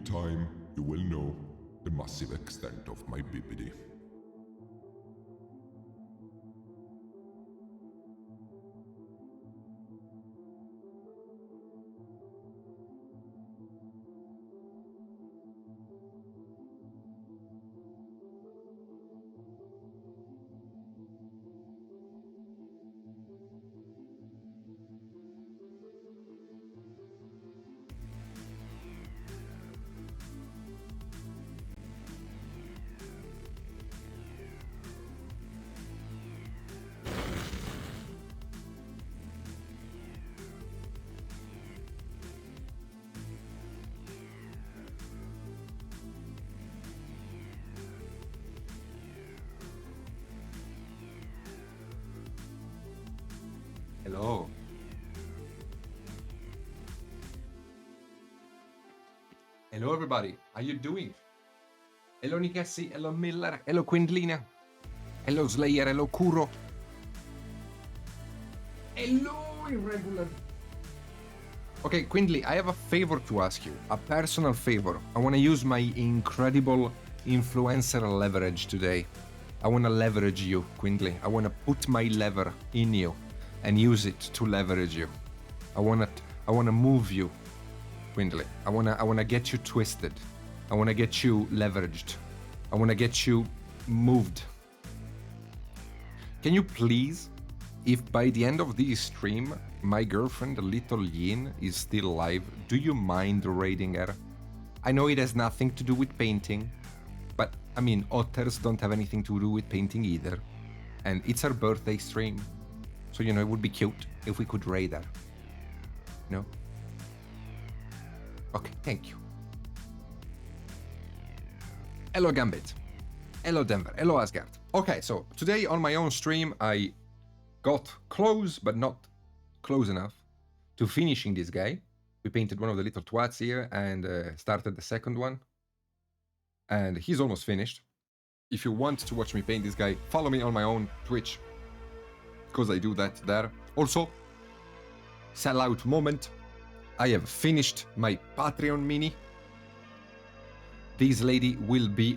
time, you will know the massive extent of my bibbidi. Hello. Hello everybody, how you doing? Hello Nikessi, hello Miller, hello Quindlina, hello Slayer, hello Kuro. Hello Irregular. Okay, Quindly, I have a favor to ask you, a personal favor. I want to use my incredible influencer leverage today. I want to leverage you, Quindly. I want to put my lever in you and use it to leverage you. I want to move you, Quindly. I want to get you twisted. I want to get you leveraged. I want to get you moved. Can you please, if by the end of this stream, my girlfriend, Little Yin, is still alive, do you mind raiding her? I know it has nothing to do with painting, but I mean, otters don't have anything to do with painting either. And it's her birthday stream. So, you know, it would be cute if we could raid her. No? Okay, thank you. Hello, Gambit. Hello, Denver. Hello, Asgard. Okay, so today on my own stream, I got close, but not close enough to finishing this guy. We painted one of the little twats here and started the second one. And he's almost finished. If you want to watch me paint this guy, follow me on my own Twitch, because I do that there. Also, sellout moment. I have finished my Patreon mini. This lady will be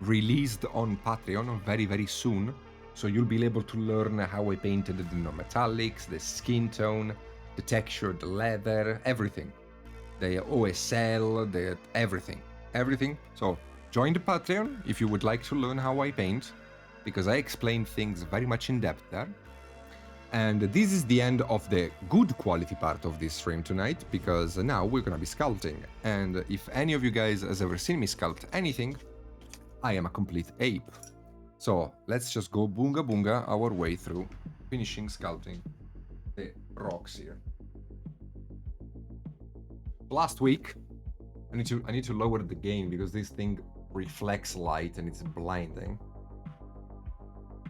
released on Patreon very, very soon. So you'll be able to learn how I painted the non-metallics, the skin tone, the texture, the leather, everything. The OSL, the everything. Everything. So join the Patreon if you would like to learn how I paint, because I explain things very much in depth there. And this is the end of the good quality part of this stream tonight, because now we're gonna be sculpting. And if any of you guys has ever seen me sculpt anything, I am a complete ape. So let's just go boonga boonga our way through finishing sculpting the rocks here. Last week, I need to lower the gain because this thing reflects light and it's blinding.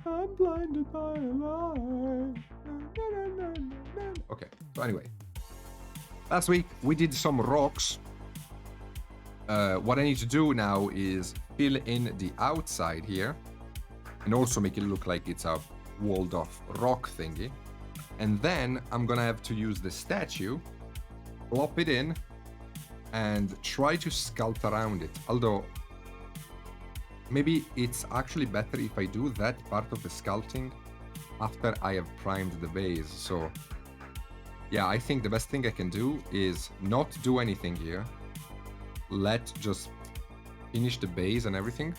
I'm blinded by a light. Okay, so anyway. Last week we did some rocks. What I need to do now is fill in the outside here and also make it look like it's a walled off rock thingy. And then I'm gonna have to use the statue, plop it in, and try to sculpt around it. Although, maybe it's actually better if I do that part of the sculpting after I have primed the base. So yeah, I think the best thing I can do is not do anything here. Let just finish the base and everything.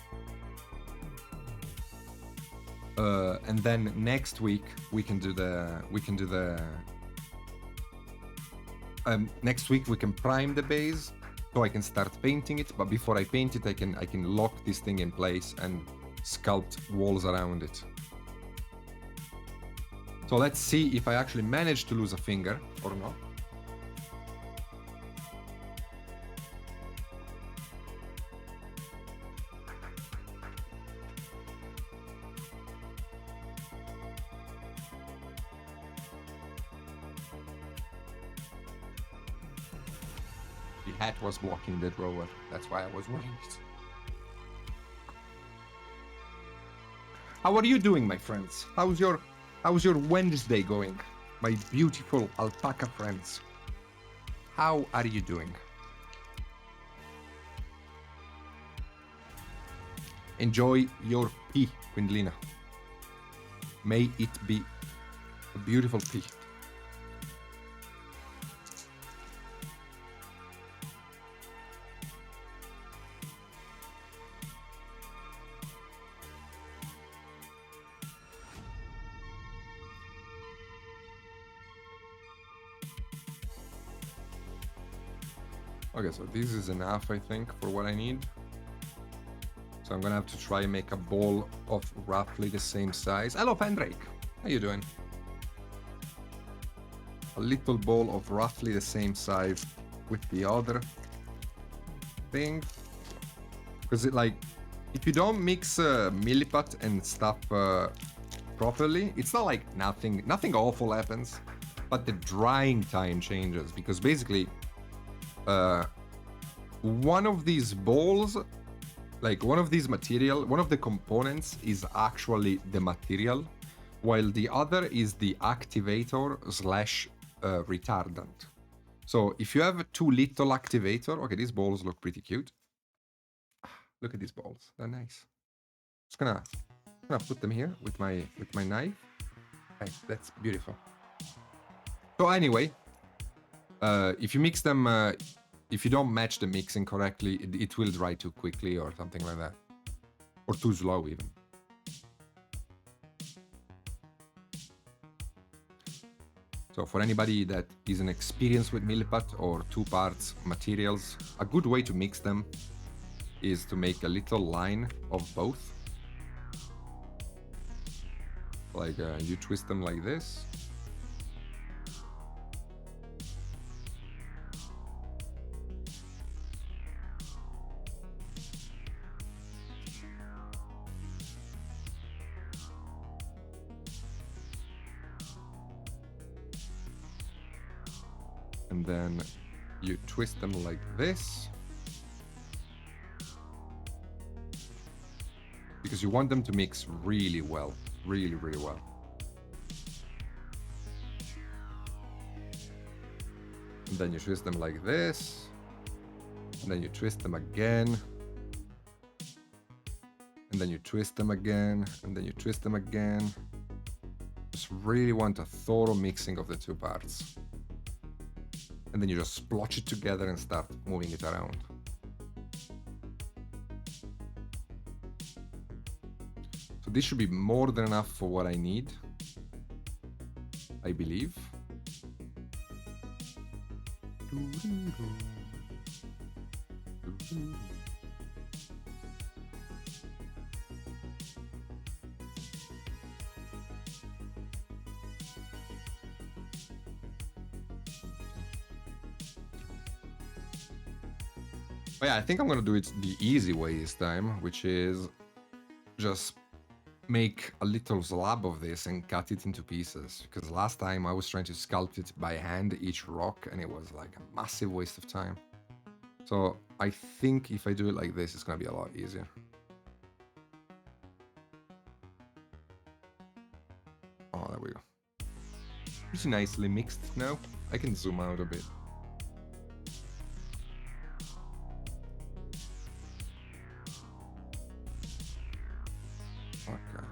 And then next week we can do the next week we can prime the base so I can start painting it, but before I paint it I can lock this thing in place and sculpt walls around it. So let's see if I actually manage to lose a finger or not. The hat was blocking the drawer, that's why I was worried. How are you doing, my friends? How's your Wednesday going? My beautiful alpaca friends. How are you doing? Enjoy your pea, Quindlina. May it be a beautiful pea. Okay, so this is enough, I think, for what I need. So I'm gonna have to try and make a ball of roughly the same size. Hello, Pendrake. How you doing? A little ball of roughly the same size with the other thing. Because it, like, if you don't mix milliput and stuff properly, it's not like nothing awful happens, but the drying time changes because basically one of these balls, like one of the components is actually the material, while the other is the activator slash retardant. So if you have too little activator, okay, these balls look pretty cute. Look at these balls, they're nice. Just gonna put them here with my knife. Okay, that's beautiful. So anyway, if you mix them, if you don't match the mixing correctly, it will dry too quickly or something like that, or too slow even. So for anybody that isn't experienced with milliput or two parts materials, a good way to mix them is to make a little line of both. Like you twist them like this. And then you twist them like this. Because you want them to mix really well. Really, really well. And then you twist them like this. And then you twist them again. And then you twist them again. And then you twist them again. Just really want a thorough mixing of the two parts. And then you just splotch it together and start moving it around. So this should be more than enough for what I need, I believe. Oh yeah, I think I'm gonna do it the easy way this time, which is just make a little slab of this and cut it into pieces. Because last time I was trying to sculpt it by hand, each rock, and it was like a massive waste of time. So I think if I do it like this, it's gonna be a lot easier. Oh, there we go. Pretty nicely mixed now. I can zoom out a bit. Okay.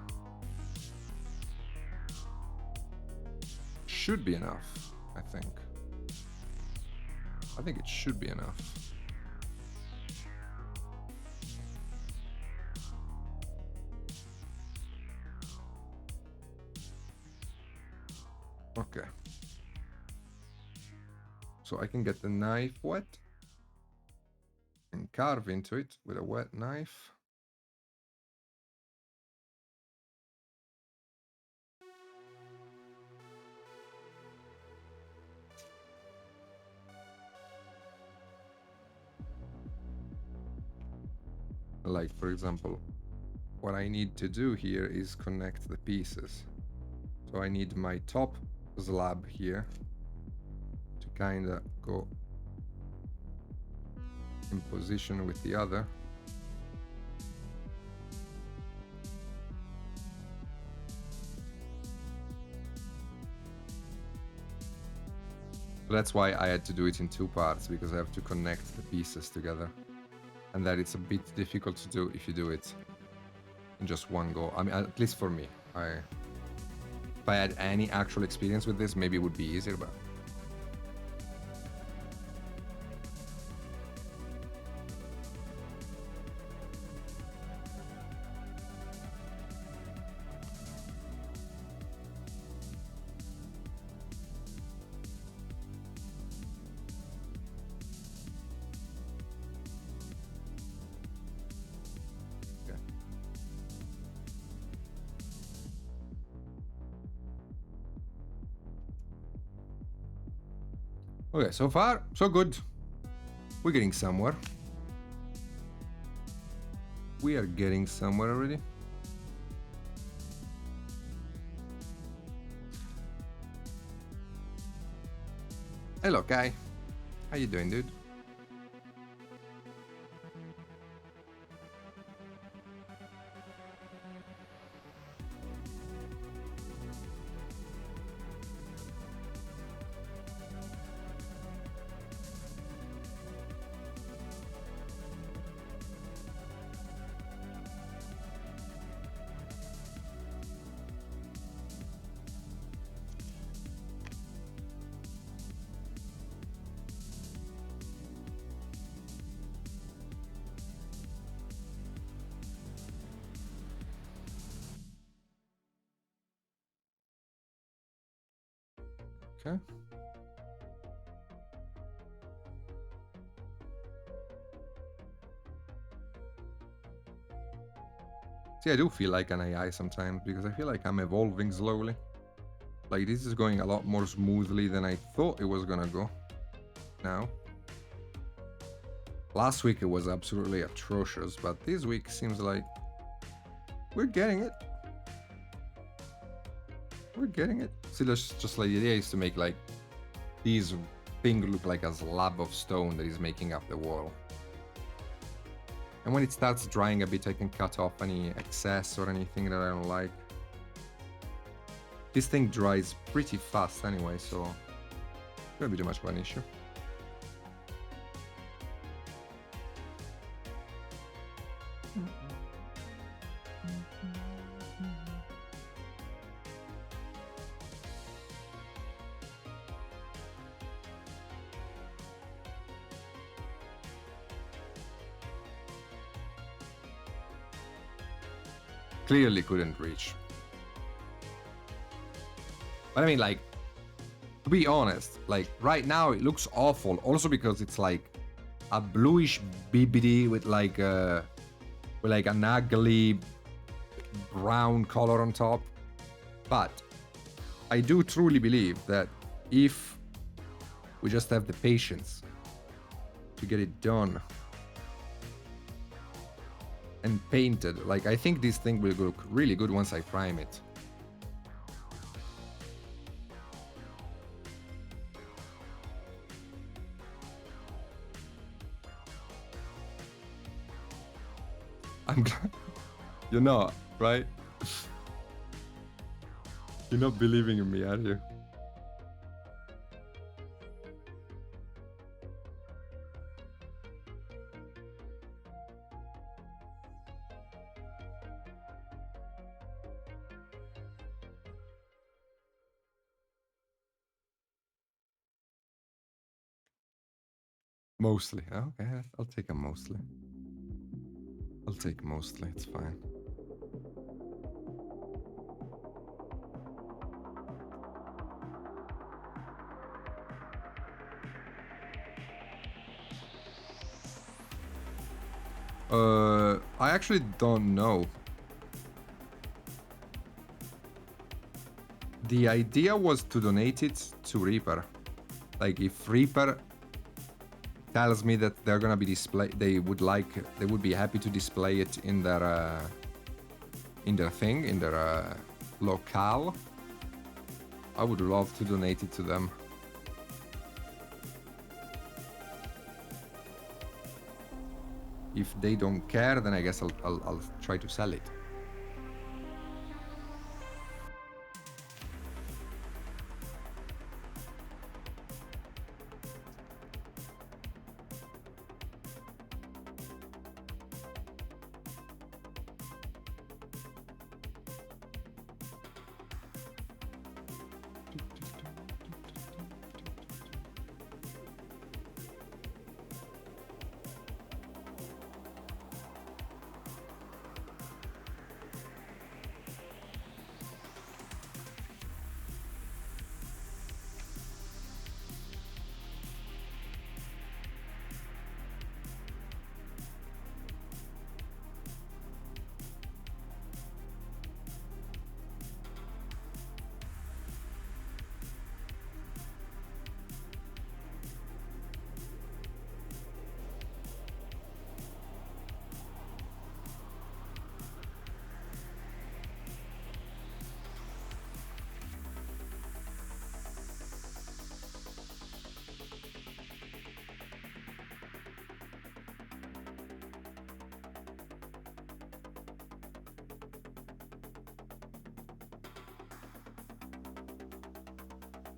Should be enough, I think. I think it should be enough. Okay. So I can get the knife wet and carve into it with a wet knife. Like, for example, what I need to do here is connect the pieces. So I need my top slab here to kind of go in position with the other. So that's why I had to do it in two parts, because I have to connect the pieces together. And that it's a bit difficult to do if you do it in just one go. I mean, at least for me. If I had any actual experience with this, maybe it would be easier, but... Okay, so far, so good. We're getting somewhere. We are getting somewhere already. Hello, Kai. How you doing, dude? Okay. See, I do feel like an AI sometimes because I feel like I'm evolving slowly. Like this is going a lot more smoothly than I thought it was gonna go. Now. Last week it was absolutely atrocious, but this week seems like we're getting it. We're getting it. See, that's just like the idea is to make like these things look like a slab of stone that is making up the wall. And when it starts drying a bit, I can cut off any excess or anything that I don't like. This thing dries pretty fast anyway, so it won't be too much of an issue. Clearly couldn't reach. But I mean, like, to be honest, like, right now it looks awful. Also because it's like a bluish BBD with like an ugly brown color on top. But I do truly believe that if we just have the patience to get it done and painted, like, I think this thing will look really good once I prime it. I'm glad you're not, right? You're not believing in me, are you? Mostly. Okay, I'll take a mostly. I'll take mostly, it's fine. I actually don't know. The idea was to donate it to Reaper. Like, if Reaper tells me that they're gonna be they would be happy to display it in their locale, I would love to donate it to them. If they don't care, then I guess I'll try to sell it.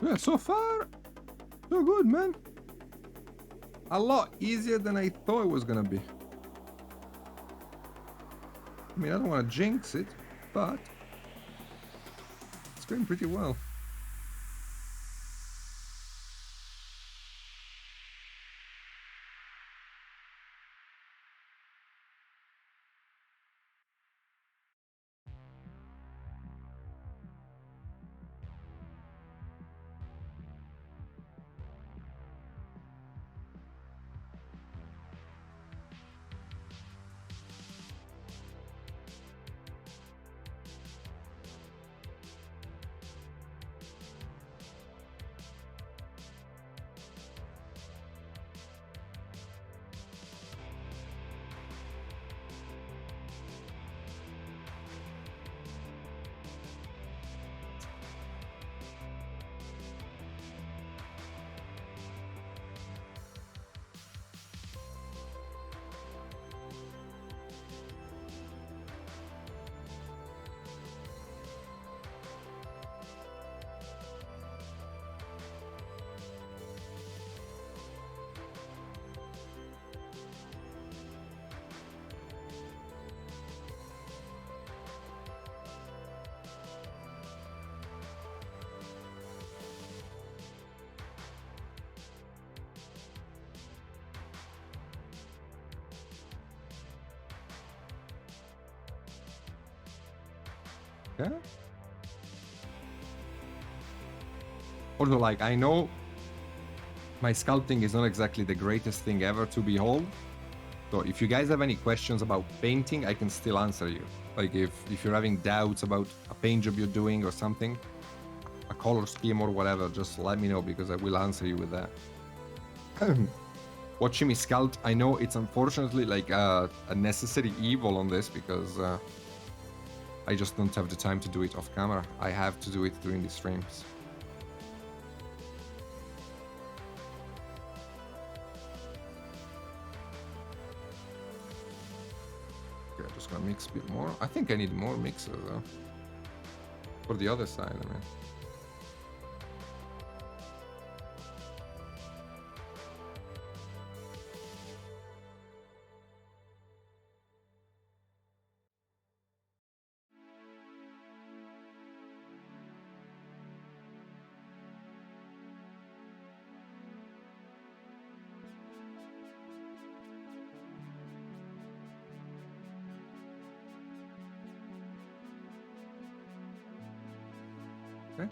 Yeah, so far, so good, man. A lot easier than I thought it was gonna be. I mean, I don't want to jinx it, but it's going pretty well. Yeah. Although, like, I know my sculpting is not exactly the greatest thing ever to behold. So if you guys have any questions about painting, I can still answer you. Like if you're having doubts about a paint job you're doing or something, a color scheme or whatever, just let me know because I will answer you with that. Watching me sculpt, I know it's unfortunately like a necessary evil on this because I just don't have the time to do it off camera. I have to do it during the streams. Okay, I'm just gonna mix a bit more. I think I need more mixes though. For the other side, I mean. Okay.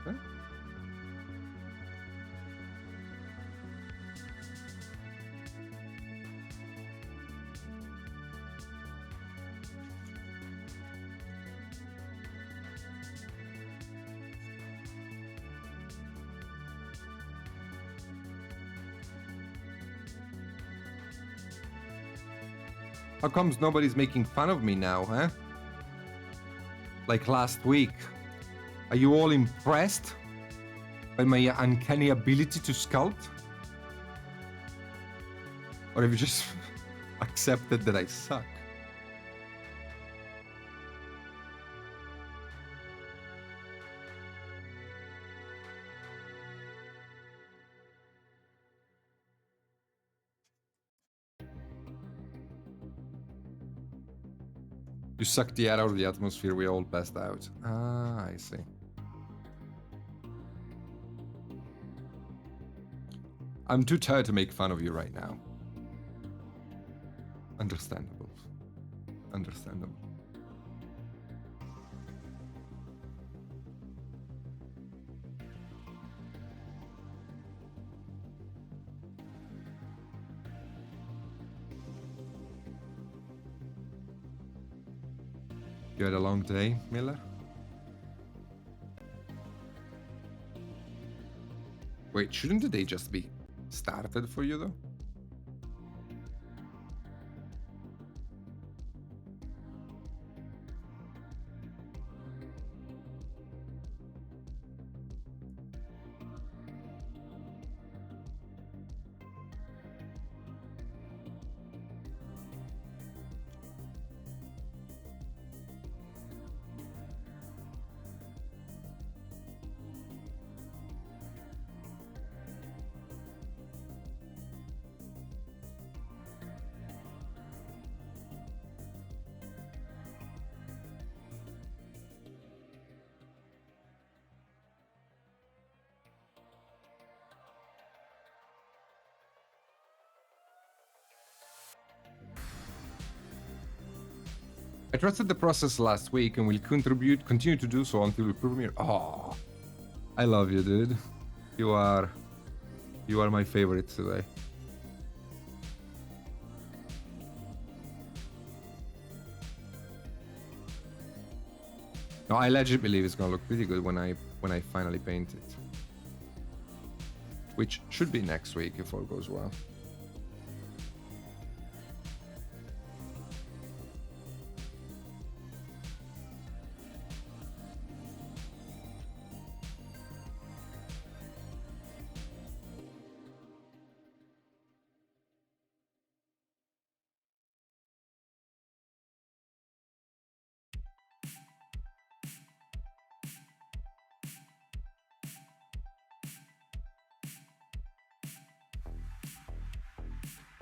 Okay. How comes nobody's making fun of me now, huh? Like last week. Are you all impressed by my uncanny ability to sculpt? Or have you just accepted that I suck? You suck the air out of the atmosphere, we all passed out. Ah, I see. I'm too tired to make fun of you right now. Understandable. Understandable. You had a long day, Miller? Wait, shouldn't the day just be started for you, though? I trusted the process last week and will continue to do so until we premiere. Oh, I love you, dude. You are my favorite today. No, I legit believe it's gonna look pretty good when I finally paint it, which should be next week if all goes well.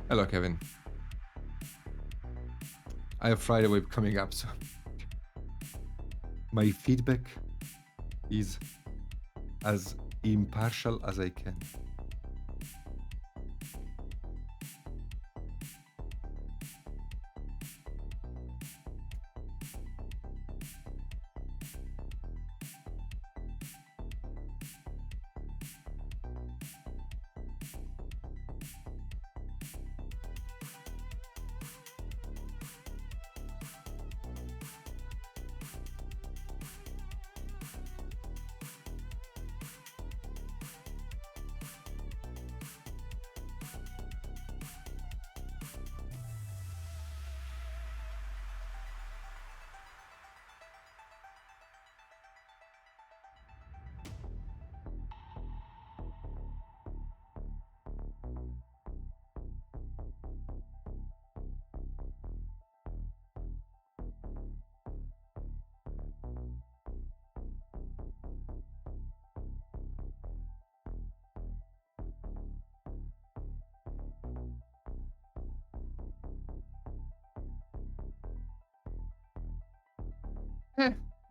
Hello, Kevin. I have Friday Wave coming up, so my feedback is as impartial as I can.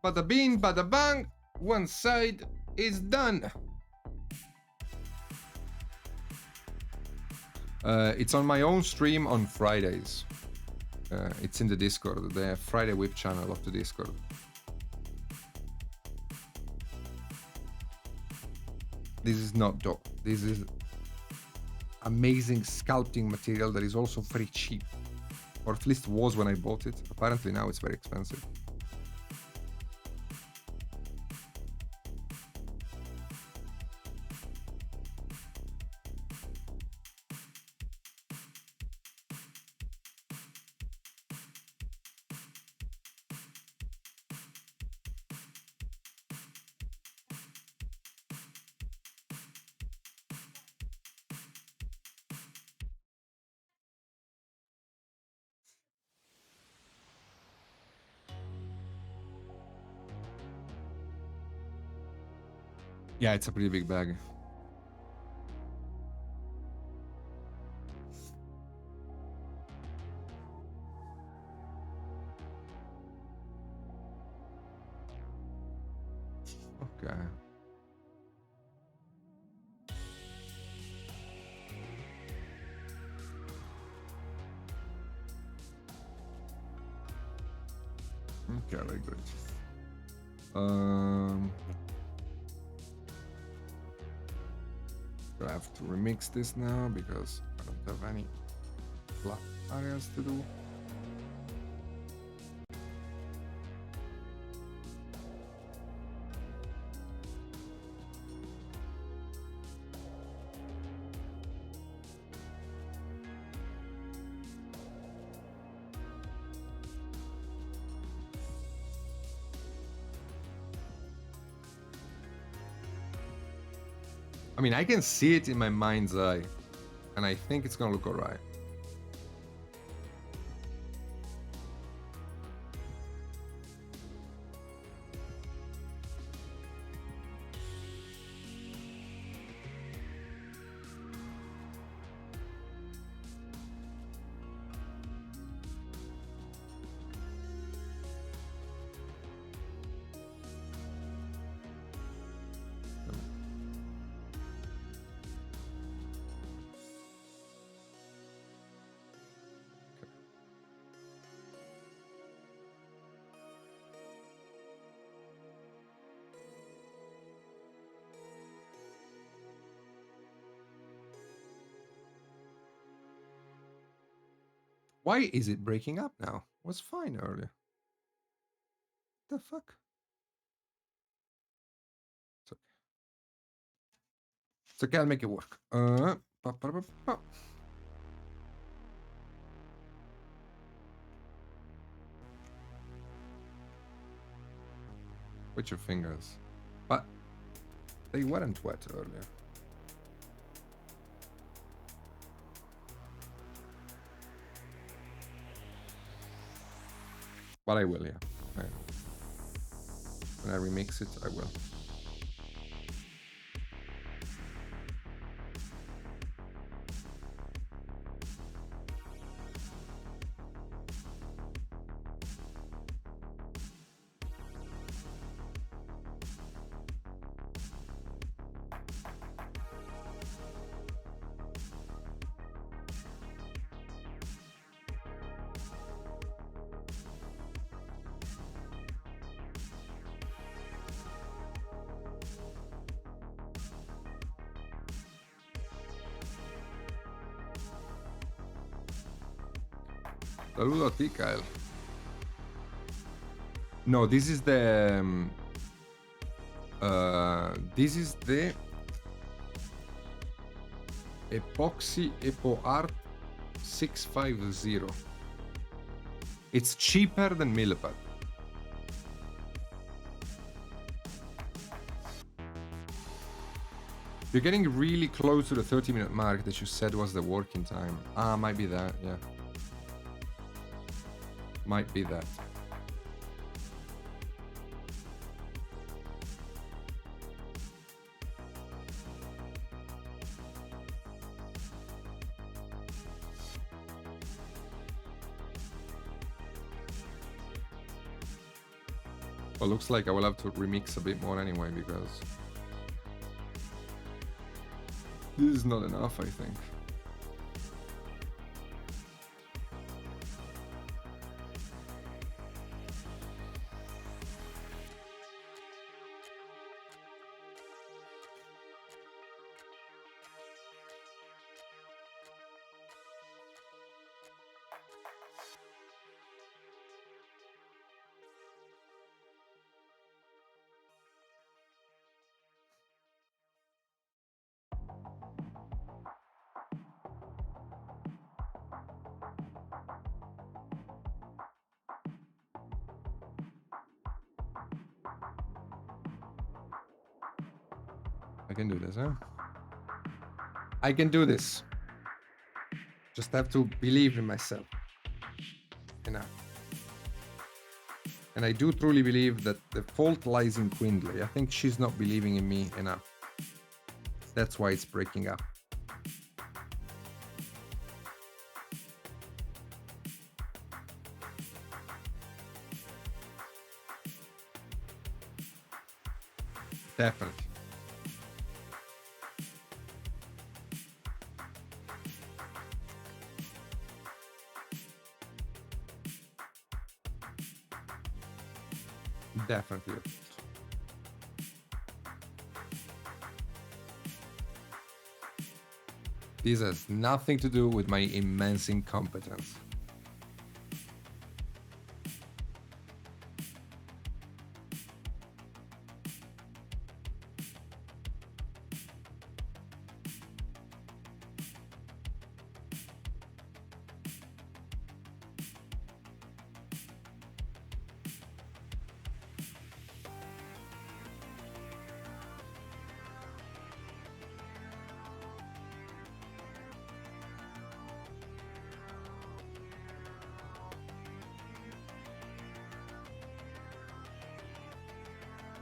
Bada bing, bada bang, one side is done. It's on my own stream on Fridays. It's in the Discord, the Friday Whip channel of the Discord. This is not dope. This is amazing sculpting material that is also very cheap. Or at least was when I bought it. Apparently now it's very expensive. Yeah, it's a pretty big bag. Okay. Okay, very good. I have to remix this now because I don't have any flat areas to do. I mean, I can see it in my mind's eye, and I think it's gonna look alright. Why is it breaking up now? It was fine earlier. The fuck? It's okay. It's okay, I'll make it work. With your fingers. But they weren't wet earlier. But I will, yeah. When I remix it, I will. Saludo a ti, Kyle. No, this is the Epoxy Epo Art 650. It's cheaper than Milliput. You're getting really close to the 30-minute mark that you said was the working time. Ah, might be that, yeah. Might be that. Well, looks like I will have to remix a bit more anyway, because this is not enough, I think. I can do this, huh? I can do this. Just have to believe in myself. Enough. And I do truly believe that the fault lies in Quindley. I think she's not believing in me enough. That's why it's breaking up. Definitely. Definitely. This has nothing to do with my immense incompetence.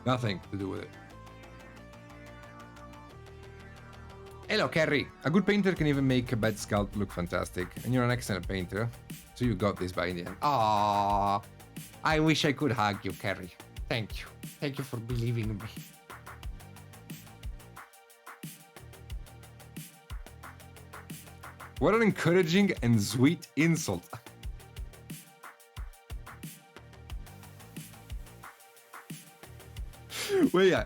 Nothing to do with it. Hello, Kerry. A good painter can even make a bad sculpt look fantastic, and you're an excellent painter, so you got this by the end. Ah, I wish I could hug you, Kerry. Thank you. Thank you for believing in me. What an encouraging and sweet insult. Wait,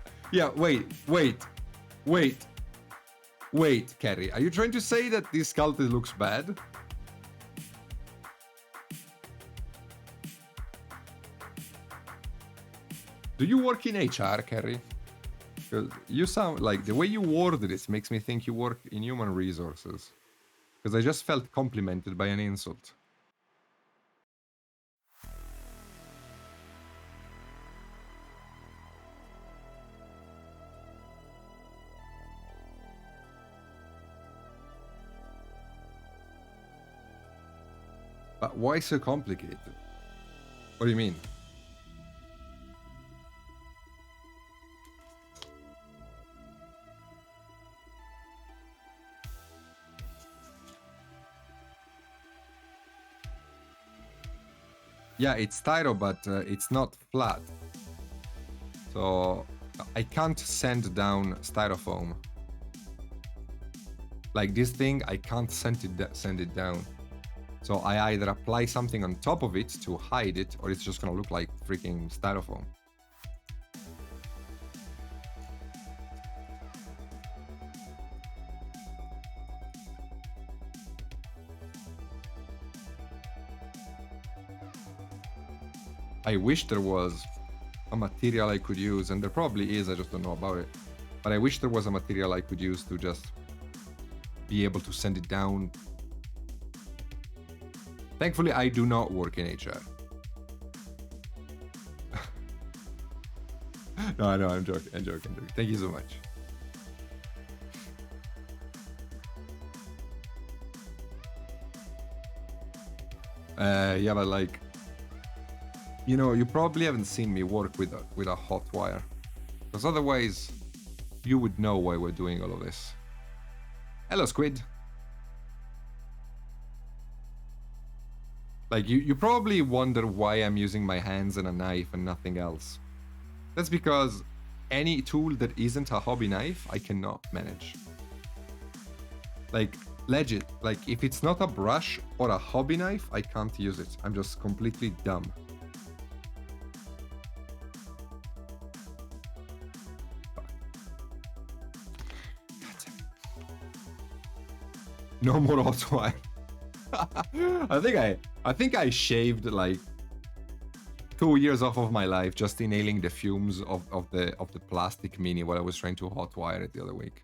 wait, Kerry. Are you trying to say that this sculpted looks bad? Do you work in HR, Kerry? Because you sound like the way you worded this makes me think you work in human resources. Because I just felt complimented by an insult. But why so complicated? What do you mean? Yeah, it's styro, but it's not flat. So I can't send down styrofoam. Like this thing, I can't send it down. So I either apply something on top of it to hide it, or it's just gonna look like freaking styrofoam. I wish there was a material I could use, and there probably is, I just don't know about it. But I wish there was a material I could use to just be able to send it down. Thankfully, I do not work in HR. No, I'm joking. Thank you so much. Yeah, but like, you know, you probably haven't seen me work with a hot wire, because otherwise, you would know why we're doing all of this. Hello, Squid. Like, you probably wonder why I'm using my hands and a knife and nothing else. That's because any tool that isn't a hobby knife, I cannot manage. Like, legit, like, if it's not a brush or a hobby knife, I can't use it. I'm just completely dumb. No more hot wire. I think I shaved like 2 years off of my life just inhaling the fumes of the plastic mini while I was trying to hot wire it the other week.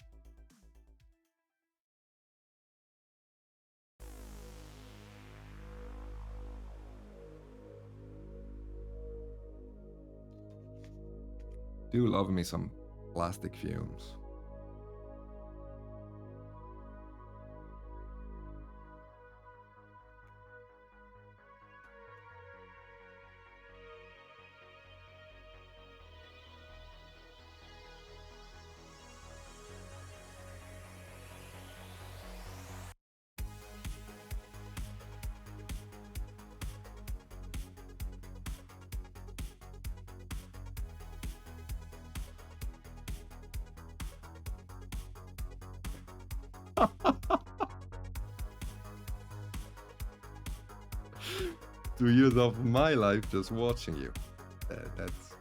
Do love me some plastic fumes. 2 years of my life just watching you. That's...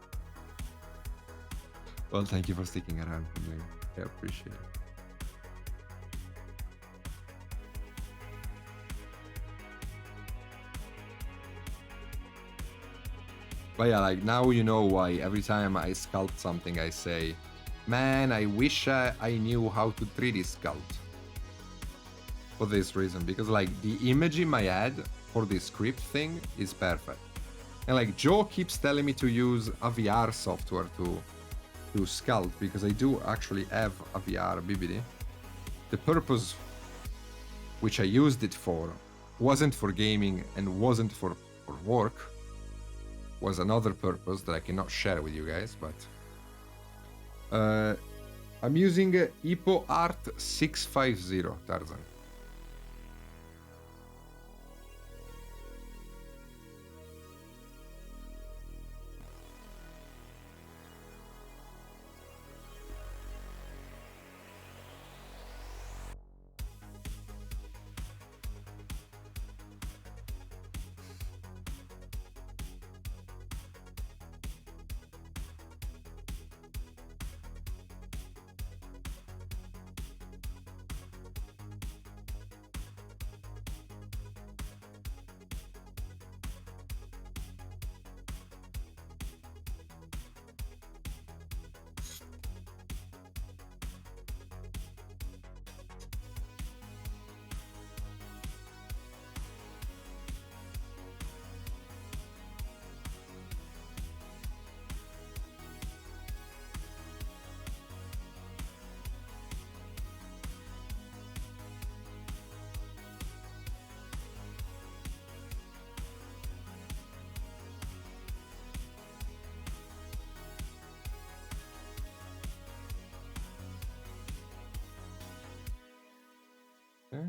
Well, thank you for sticking around for me. I appreciate it. But yeah, like, now you know why every time I sculpt something I say, man, I wish I knew how to 3D sculpt. For this reason, because like the image in my head for this script thing is perfect. And like Joe keeps telling me to use a VR software to sculpt, because I do actually have a VR BBD. The purpose which I used it for wasn't for gaming and wasn't for work. Was another purpose that I cannot share with you guys, but I'm using Hippo Art 650, Tarzan. Okay.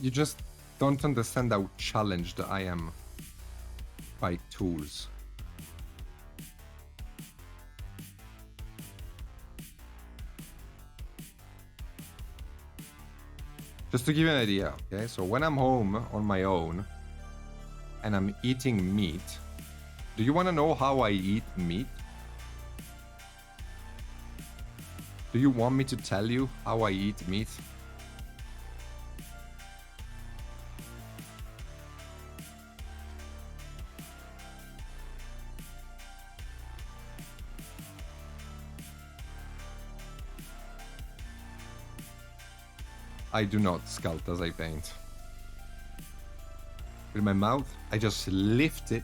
You just don't understand how challenged I am by tools. Just to give you an idea, okay? So when I'm home on my own and I'm eating meat, do you want to know how I eat meat? Do you want me to tell you how I eat meat? I do not sculpt as I paint. With my mouth, I just lift it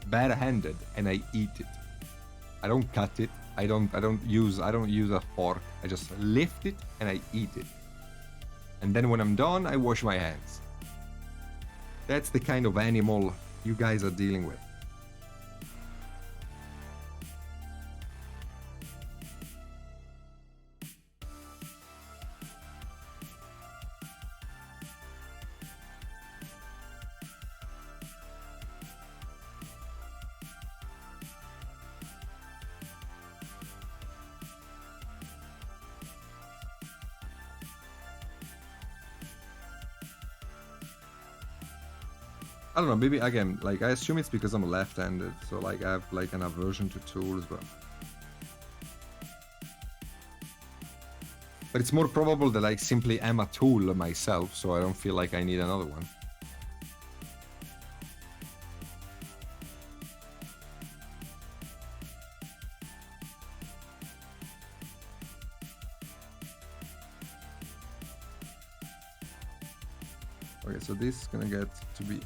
barehanded and I eat it. I don't cut it. I don't use a fork. I just lift it and I eat it. And then when I'm done, I wash my hands. That's the kind of animal you guys are dealing with. I don't know, maybe again, like I assume it's because I'm left-handed, so like I have like an aversion to tools, but it's more probable that I simply am a tool myself, so I don't feel like I need another one. Okay, so this is gonna get to be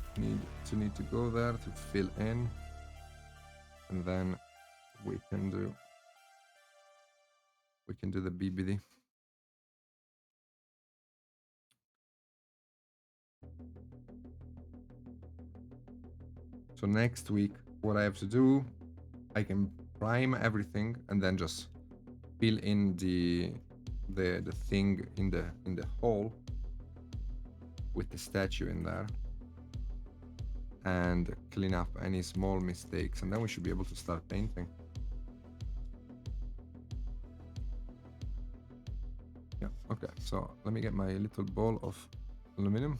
need to go there to fill in, and then we can do the BBD. So next week, what I have to do, I can prime everything and then just fill in the thing in the hole with the statue in there, and clean up any small mistakes, and then we should be able to start painting. Yeah, okay, so let me get my little ball of aluminum.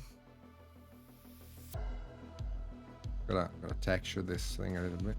Gotta texture this thing a little bit.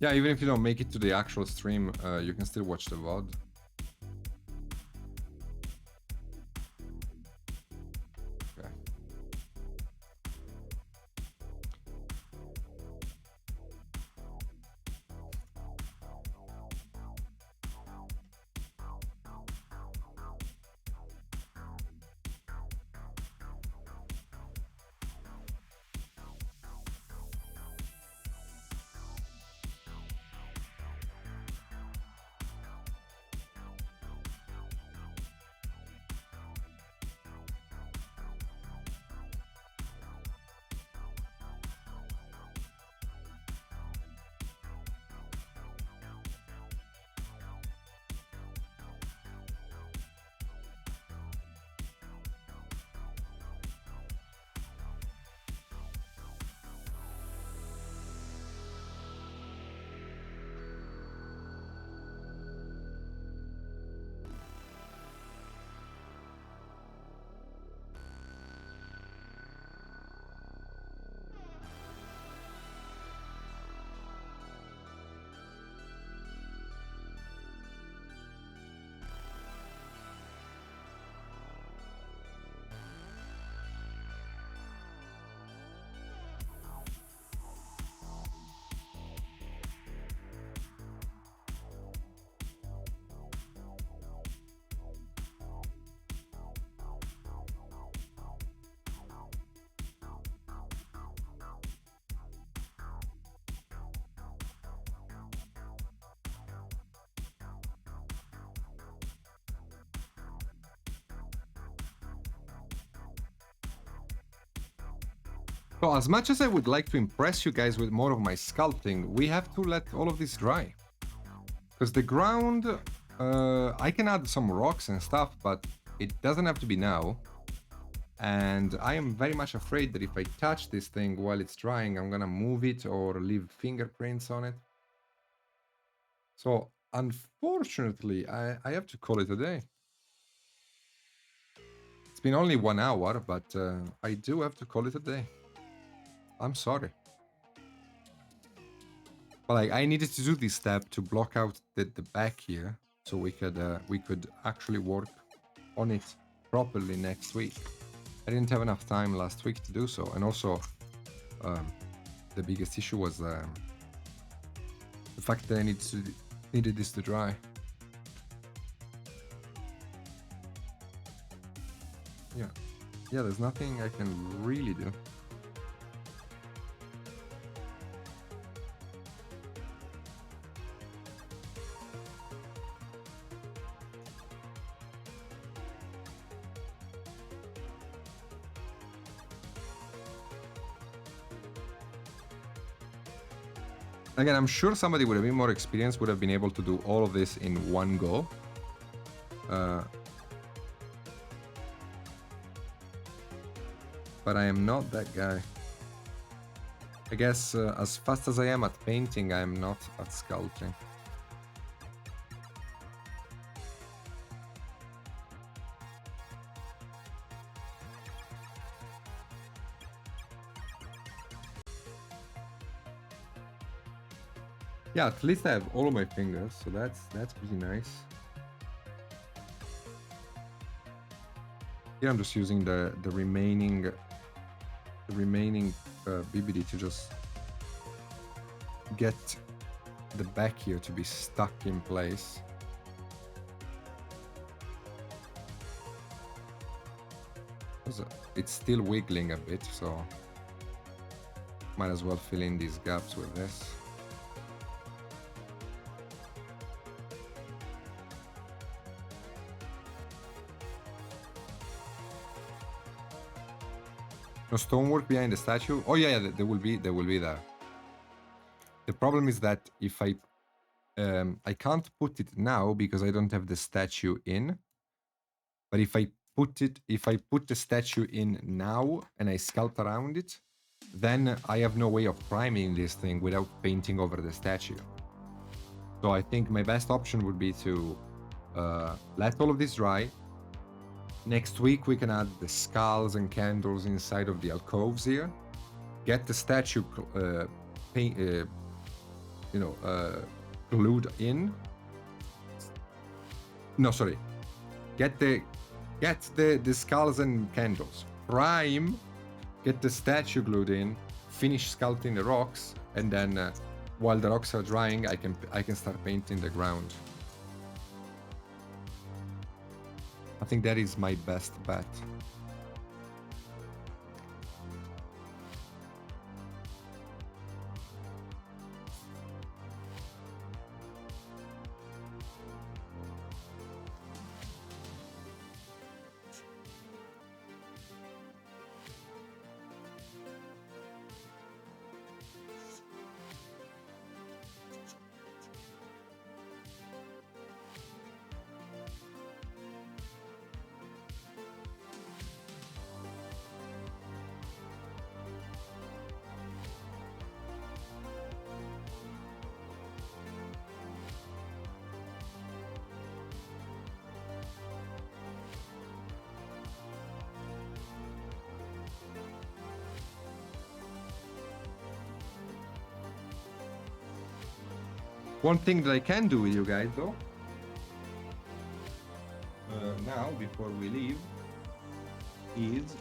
Yeah, even if you don't make it to the actual stream, you can still watch the VOD. Okay. So as much as I would like to impress you guys with more of my sculpting, we have to let all of this dry. Because the ground, I can add some rocks and stuff, but it doesn't have to be now. And I am very much afraid that if I touch this thing while it's drying, I'm gonna move it or leave fingerprints on it. So unfortunately, I have to call it a day. It's been only 1 hour, but I do have to call it a day. I'm sorry. But like, I needed to do this step to block out the back here, so we could actually work on it properly next week. I didn't have enough time last week to do so, and also the biggest issue was the fact that I needed this to dry. Yeah, there's nothing I can really do. Again, I'm sure somebody with a bit more experience would have been able to do all of this in one go. But I am not that guy. I guess as fast as I am at painting, I am not at sculpting. Yeah, at least I have all of my fingers, so that's pretty nice. Here I'm just using the remaining BBD to just get the back here to be stuck in place. It's still wiggling a bit, so might as well fill in these gaps with this. No stonework behind the statue? Oh yeah, there will be there. The problem is that if I can't put it now because I don't have the statue in. But if I put the statue in now and I sculpt around it, then I have no way of priming this thing without painting over the statue. So I think my best option would be to let all of this dry. Next week we can add the skulls and candles inside of the alcoves here. Get the statue glued in. No, sorry. Get the skulls and candles. Prime. Get the statue glued in. Finish sculpting the rocks, and then while the rocks are drying, I can start painting the ground. I think that is my best bet. One thing that I can do with you guys, though, now before we leave, is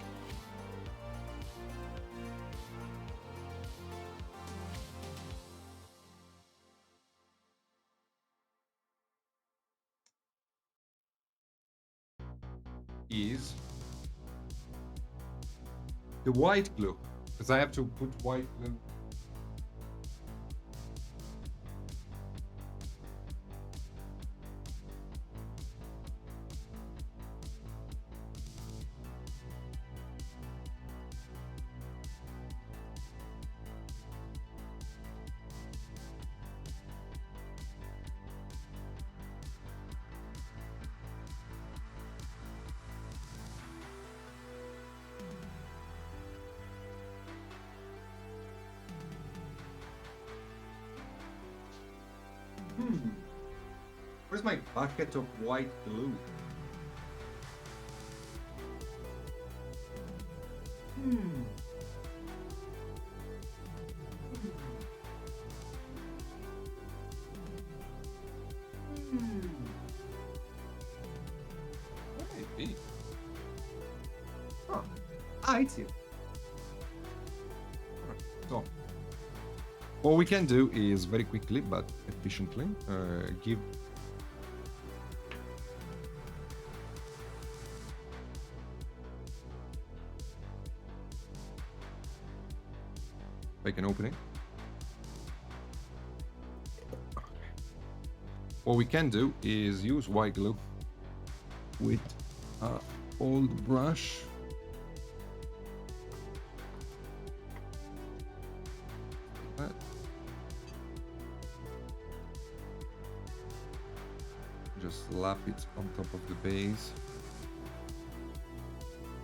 the white glue, because I have to put white glue. Where's my bucket of white glue? Hmm. What might it be? Huh. Ah, it's here. Alright, so what we can do is very quickly but efficiently give I can open it. What we can do is use white glue with an old brush. Like that. Just slap it on top of the base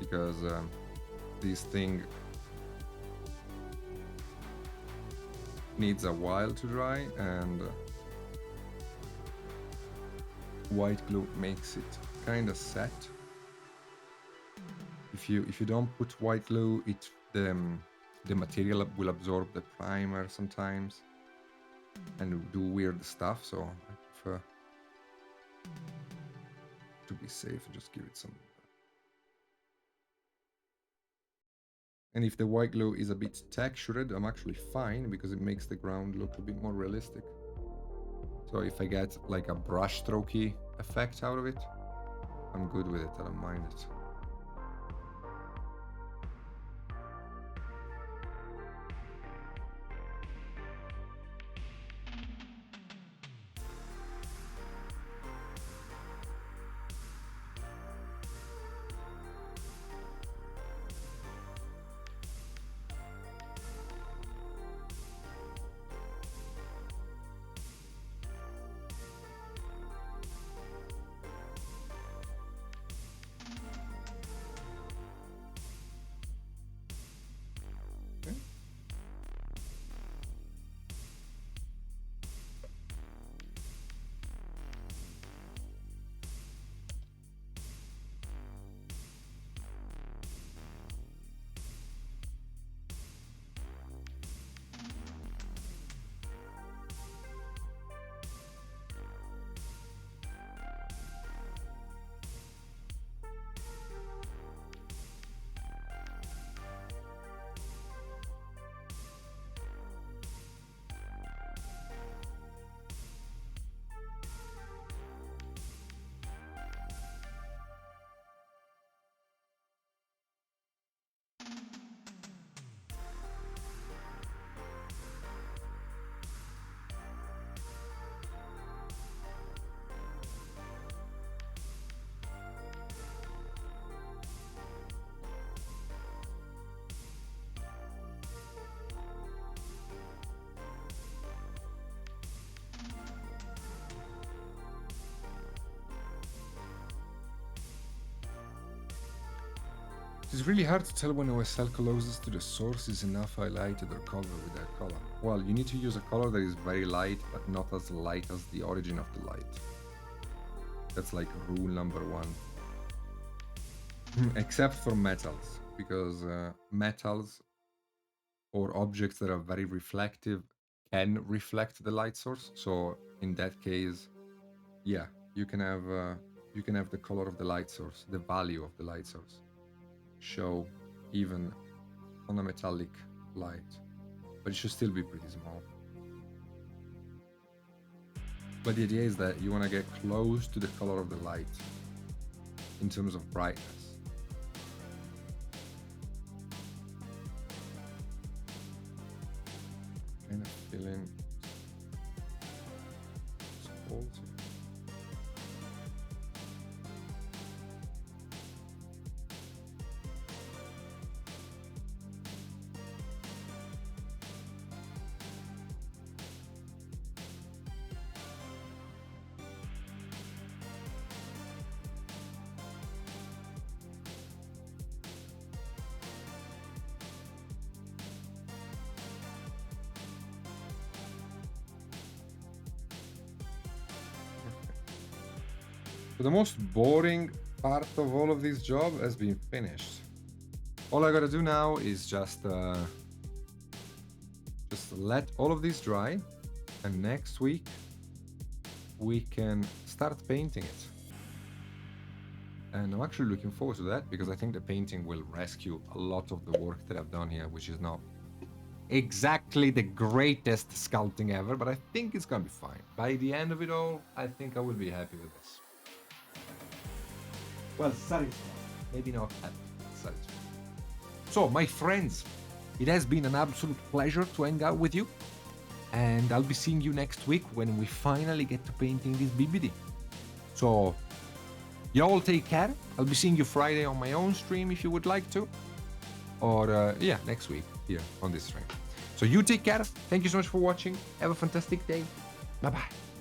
because this thing needs a while to dry, and white glue makes it kind of set. If you don't put white glue, the material will absorb the primer sometimes and do weird stuff. So I prefer to be safe and just give it some. And if the white glue is a bit textured, I'm actually fine because it makes the ground look a bit more realistic. So if I get like a brush strokey effect out of it, I'm good with it, I don't mind it. It's really hard to tell when OSL closest to the source is enough highlighted or covered with that color. Well, you need to use a color that is very light, but not as light as the origin of the light. That's like rule number one. Except for metals, because metals or objects that are very reflective can reflect the light source. So in that case, yeah, you can have the color of the light source, the value of the light source, show even on a metallic light, but it should still be pretty small. But the idea is that you want to get close to the color of the light in terms of brightness. Kind of feeling holes here. So the most boring part of all of this job has been finished. All I gotta do now is just let all of this dry, and next week we can start painting it. And I'm actually looking forward to that because I think the painting will rescue a lot of the work that I've done here, which is not exactly the greatest sculpting ever, but I think it's gonna be fine. By the end of it all, I think I will be happy with this. Well, satisfied. Maybe not happy, satisfied. So, my friends, it has been an absolute pleasure to hang out with you. And I'll be seeing you next week when we finally get to painting this BBD. So, y'all take care. I'll be seeing you Friday on my own stream if you would like to. Or, yeah, next week here on this stream. So you take care. Thank you so much for watching. Have a fantastic day. Bye-bye.